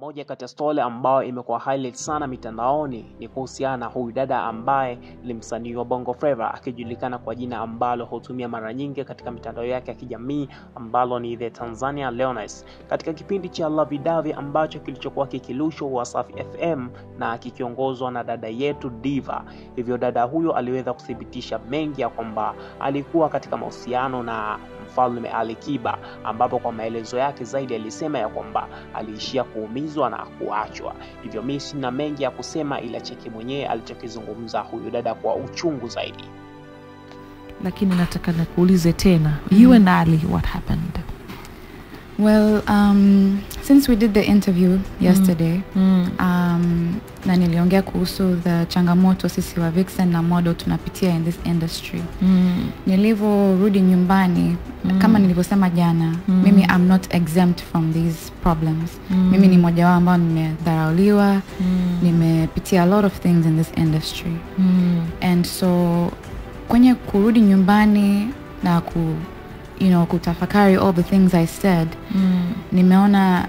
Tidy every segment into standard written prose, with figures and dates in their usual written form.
Moja kati ya story ambayo imekuwa highlight sana mitandaoni ni kuhusiana na huyu dada ambaye ni msanii wa Bongo Flava akijulikana kwa jina ambalo hutumia mara nyingi katika mitandao yake ya kijamii ambalo ni The Tanzania Leones. Katika kipindi cha Lavalava ambacho kilichokuwa kikirushwa Wasafi FM na kikiongozwa na dada yetu Diva. Hivyo dada huyo aliweza kuthibitisha mengi ya kwamba alikuwa katika mahusiano na mfalme Alikiba, ambapo kwa maelezo yake zaidi alisema ya kwamba aliishia kuumizwa na kuachwa. Hivyo mimi sina mengi ya kusema, ila cheki mwenyewe alichokizungumza huyu dada kwa uchungu zaidi. Lakini nataka nikuulize tena, you and Ali, what happened? Well, since we did the interview yesterday, na niliongea kuhusu the changamoto sisi wa vixen na model tunapitia in this industry. Nilivyorudi nyumbani, kama nilivyosema jana, mimi I'm not exempt from these problems. Mimi ni mmoja wao ambao nimedharauliwa, nimepitia a lot of things in this industry. And so kwenye kurudi nyumbani na kutafakari all the things I said, nimeona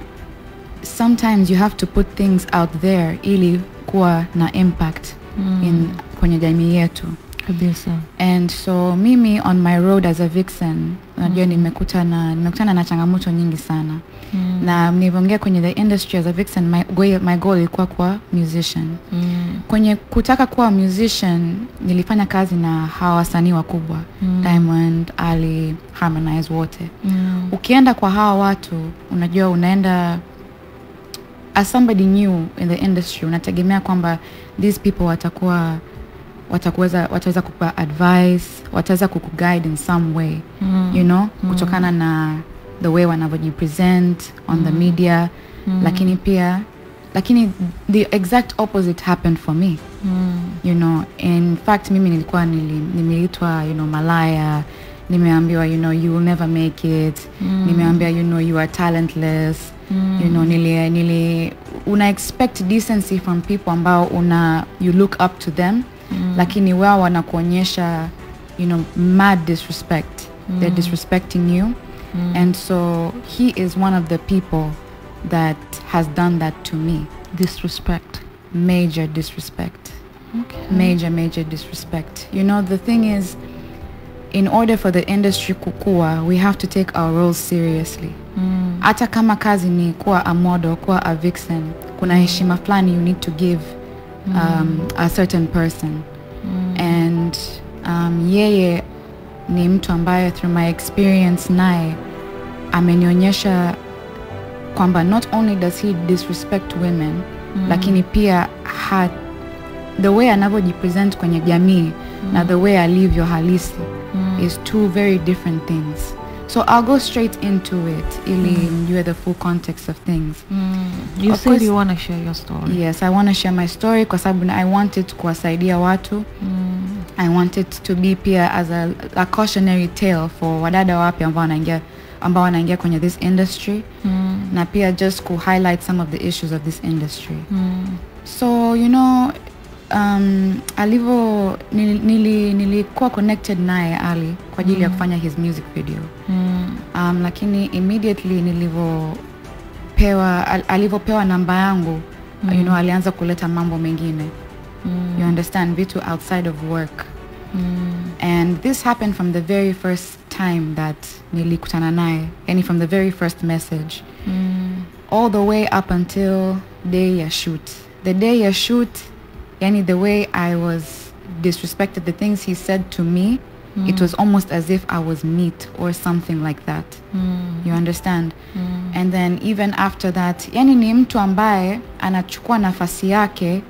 sometimes you have to put things out there ili kuwa na impact kwenye jamii yetu. And so mimi on my road as a vixen, unajua nimekutana na changamoto nyingi sana. Na nilipoingia kwenye the industry as a vixen, my goal ilikuwa kuwa musician. Kwenye kutaka kuwa musician, nilifanya kazi na hawa wasanii wakubwa, Diamond, Ali, Harmonize, wote. Ukienda kwa hawa watu, unajua unaenda as somebody new in the industry, unategemea kwamba these people wataweza kukupa advice, wataweza kukuguide in some way, you know, kutokana na the way wanavyojipresent on the media. Lakini the exact opposite happened for me. You know, in fact mimi nilikuwa nimeitwa, you know, malaya, nimeambiwa, you know, you will never make it, nimeambiwa, you know, you are talentless. You know, una expect decency from people ambao you look up to them, lakini wao wanakuonyesha, you know, mad disrespect. They're disrespecting you. And so he is one of the people that has done that to me. Disrespect. Major disrespect. Okay. Major disrespect. You know, the thing is, in order for the industry kukua, we have to take our roles seriously. Hata kama kazi ni kuwa a model, kuwa a vixen, kuna heshima fulani you need to give a certain person. And yeye ni mtu ambaye through my experience naye amenionyesha kwamba not only does he disrespect women, lakini pia the way anavyojipresent kwenye jamii na the way alivyo halisi is two very different things. So I'll go straight into it ili mjue the full context of things. You said you want to share your story. Yes, I want to share my story kwa sababu I wanted kuwasaidia watu. I wanted to be pia as a cautionary tale for wadada wapya ambao wanaingia kwenye this industry. Na pia just to highlight some of the issues of this industry. So, you know, nilikuwa connected naye Ali kwa ajili ya kufanya his music video. Lakini immediately alivyopewa namba yangu, you know, alianza kuleta mambo mengine. You understand, vitu outside of work. And this happened from the very first time that nilikutana naye, yani from the very first message. All the way up until day ya shoot. The day ya shoot, yani the way I was disrespected, the things he said to me, it was almost as if I was meat or something like that. You understand? And then even after that, yani ni mtu ambaye anachukua nafasi yake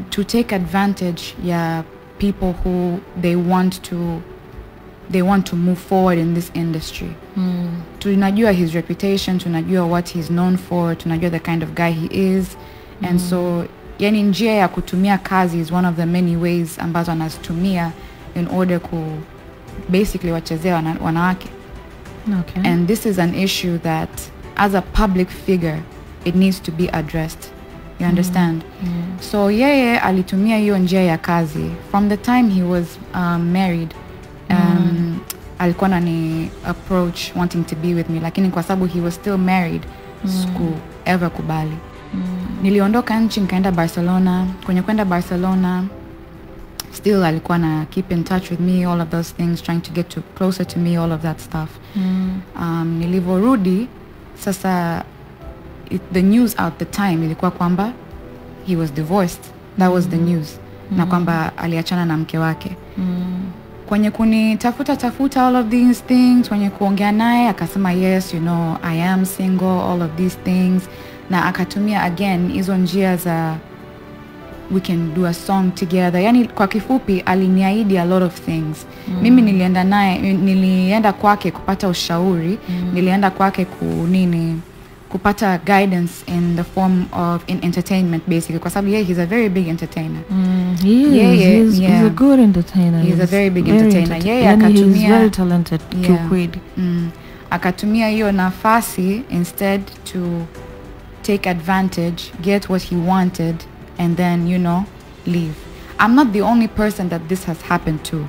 to take advantage ya people who they want to move forward in this industry. Tunajua his reputation, tunajua what he's known for, tunajua the kind of guy he is. And so yani njia ya kutumia kazi is one of the many ways ambazo anazitumia in order basically wachezea wanawake. Okay. And this is an issue that as a public figure it needs to be addressed. You understand? So yeye alitumia hiyo njia ya kazi from the time he was married. Alikuwa anani approach wanting to be with me, lakini kwa sababu he was still married, ever kubali. Niliondoka nchi nikaenda Barcelona. Kwenye kwenda Barcelona still alikuwa na keep in touch with me, all of those things, trying to get closer to me, all of that stuff. Nilivorudi sasa the news at the time ilikuwa kwamba he was divorced. That was the news. Na kwamba aliachana na mke wake. Kwenye kunitafuta all of these things, kwenye kuongea naye akasema yes, you know, I am single, all of these things. Na akatumia again hizo njia za we can do a song together. Yani kwa kifupi aliniahidi a lot of things. Mimi nilienda kwake kupata ushauri, nilienda kwake kupata guidance in the form of entertainment basically, kwa sababu he's a very big entertainer. He's a good entertainer. He's a very big entertainer. He's very talented. Akatumia hiyo nafasi instead to take advantage, get what he wanted, and then, you know, leave. I'm not the only person that this has happened to.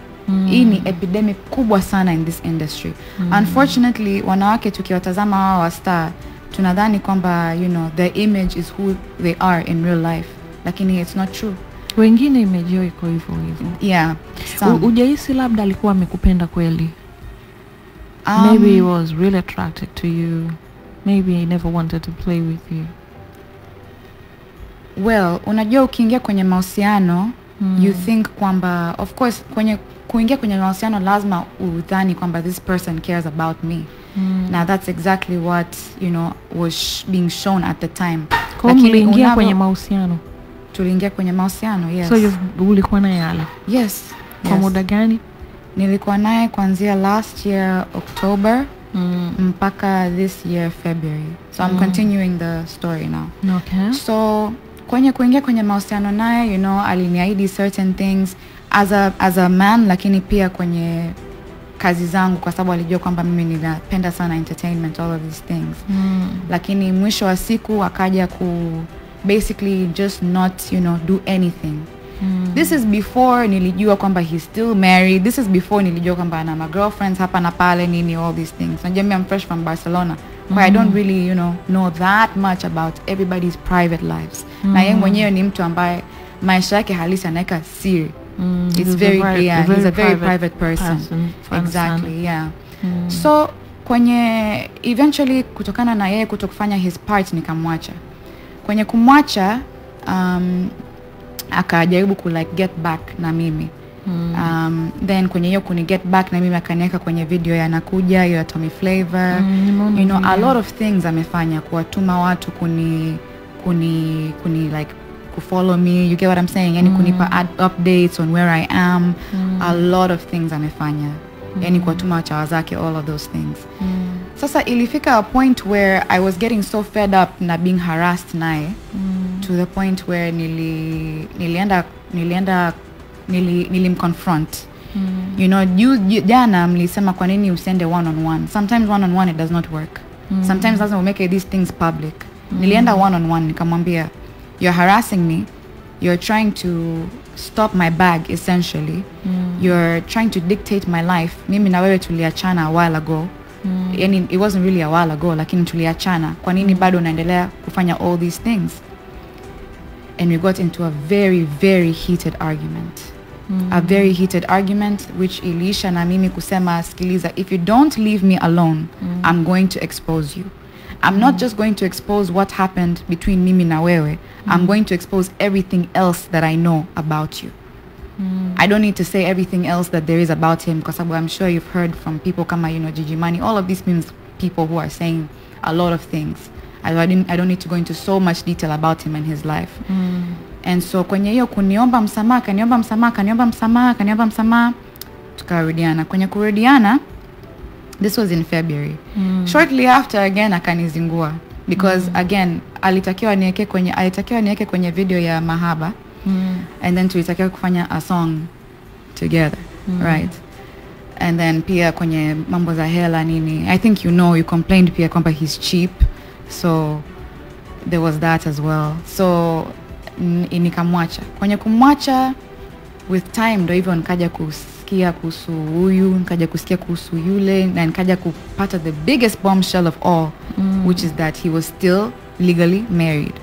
Hii ni epidemic kubwa sana in this industry. Unfortunately, wanawake tukiwatazama hawa wa star, tunadhani kwamba, you know, their image is who they are in real life. Lakini it's not true. Wengine image yao iko hivyo. Yeah. Ujahisi labda alikuwa amekupenda kweli? Maybe he was really attracted to you. Maybe he never wanted to play with you. Well, unajua ukiingia kwenye mahusiano, you think kwamba, of course, kuingia kwenye mahusiano lazima udhani kwamba this person cares about me. Now that's exactly what, you know, was being shown at the time. Lakini uliingia kwenye mahusiano? Tuliingia kwenye mahusiano, yes. So ulikuwa naye yale? Yes. Kwa muda gani? Nilikuwa naye kuanzia last year October mpaka this year February. So I'm continuing the story now. Okay. So kuingia kwenye mahusiano naye, you know, aliniahidi certain things as a man, lakini pia kwenye kazi zangu, kwa sababu alijua kwamba mimi ninapenda sana entertainment, all of these things. Lakini mwisho wa siku akaja basically just not, you know, do anything. This is before nilijua kwamba he's still married. This is before nilijua kwamba ana my girlfriends hapa na pale nini, all these things. Najua I'm fresh from Barcelona, but I don't really, you know that much about everybody's private lives. Na yeye mwenyewe ni mtu ambaye maisha yake halisi anaweka siri. It's he's a very private person. Exactly, yeah. So kwenye eventually kutokana na yeye kutokufanya his part nikamwacha. Kwenye kumwacha akajaribu like get back na mimi. Then kwenye hiyo get back na mimi akaniweka kwenye video ya nakuja hiyo Tommy Flavor. You know, a lot of things amefanya, kuwatuma watu kuni like follow me, you get what I'm saying? Yani kunipa updates on where I am. A lot of things amefanya. Yani kuwatuma wachawa zake, all of those things. Sasa ilifika a point where I was getting so fed up na being harassed naye, to the point where nilimconfront. You know, jana mlisema kwa nini usende one-on-one. Sometimes one-on-one it does not work. Sometimes doesn't make these things public. Nilienda one-on-one nikamwambia, you're harassing me, you're trying to stop my bag essentially. You're trying to dictate my life. Mimi na wewe tuliachana a while ago. Yani it wasn't really a while ago, lakini tuliachana. Kwa nini bado unaendelea kufanya all these things? And we got into a very, very heated argument. A very heated argument, which iliisha na mimi kusema, sikiliza, if you don't leave me alone, I'm going to expose you. I'm not just going to expose what happened between mimi na wewe. I'm going to expose everything else that I know about you. I don't need to say everything else that there is about him, because I'm sure you've heard from people kama, you know, Gigi Money, all of these people who are saying a lot of things. I don't need to go into so much detail about him and his life. And so kwenye hiyo kaniomba msamaha, tukarudiana. Kwenye kurudiana, this was in February. Shortly after again akanizingua, because again alitakiwa niweke kwenye video ya Mahaba. And then tulitakiwa kufanya a song together, right? And then pia kwenye mambo za hela nini, I think you complained pia kwamba he's cheap, so there was that as well. So nikamwacha. Kwenye kumwacha, with time ndo hivyo nikaja kusikia kuhusu huyu, nikaja kusikia kuhusu yule, na nikaja kupata the biggest bombshell of all, which is that he was still legally married.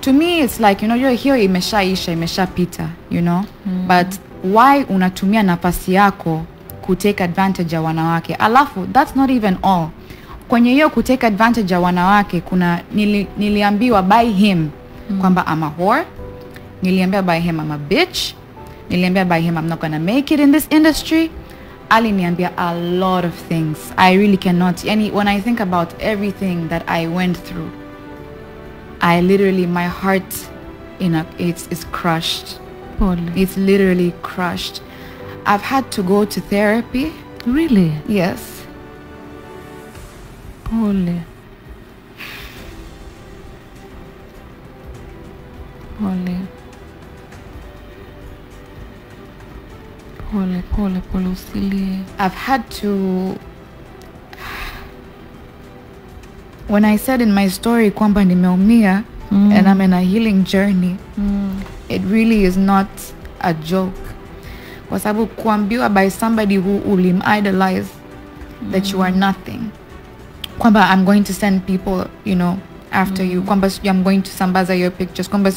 To me it's like, you know, hiyo imeshapita, you know. But why unatumia nafasi yako kutake advantage ya wanawake? Alafu that's not even all. Kwenye hiyo kutake advantage ya wanawake kuna niliambiwa by him kwamba I'm a whore, niliambiwa by him I'm a bitch, niliambiwa by him I'm not gonna make it in this industry. Aliniambia a lot of things. I really cannot, when I think about everything that I went through, I literally, my heart it's crushed. It's literally crushed. I've had to go to therapy. Really? Yes. Pole. Usilie. I've had to, when I said in my story kwamba nimeumia and I'm in a healing journey, it really is not a joke. Kwa sababu kuambiwa by somebody who ulim idolize that you are nothing, kwamba I'm going to send people, you know, after you, kwamba I'm going to sambaza your pictures, kwamba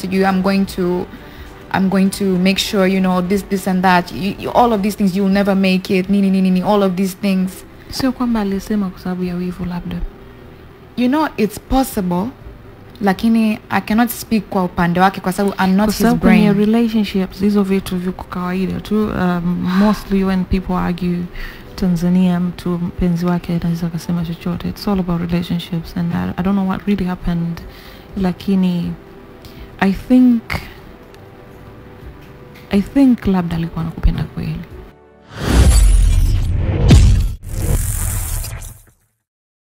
I'm going to make sure, you know, this and that, all of these things, you'll never make it, nini, all of these things. Sio kwamba alisema kwa sababu ya wivu labda. You know, it's possible, lakini I cannot speak kwa upande wake kwa sababu I'm not his brain. Kwa sababu relationships, hizo vitu viko kawaida tu. Mostly when people argue, Tanzania mtu mpenzi wake anaweza kusema chochote. It's all about relationships, and I don't know what really happened, lakini I think labda alikuwa anakupenda kweli.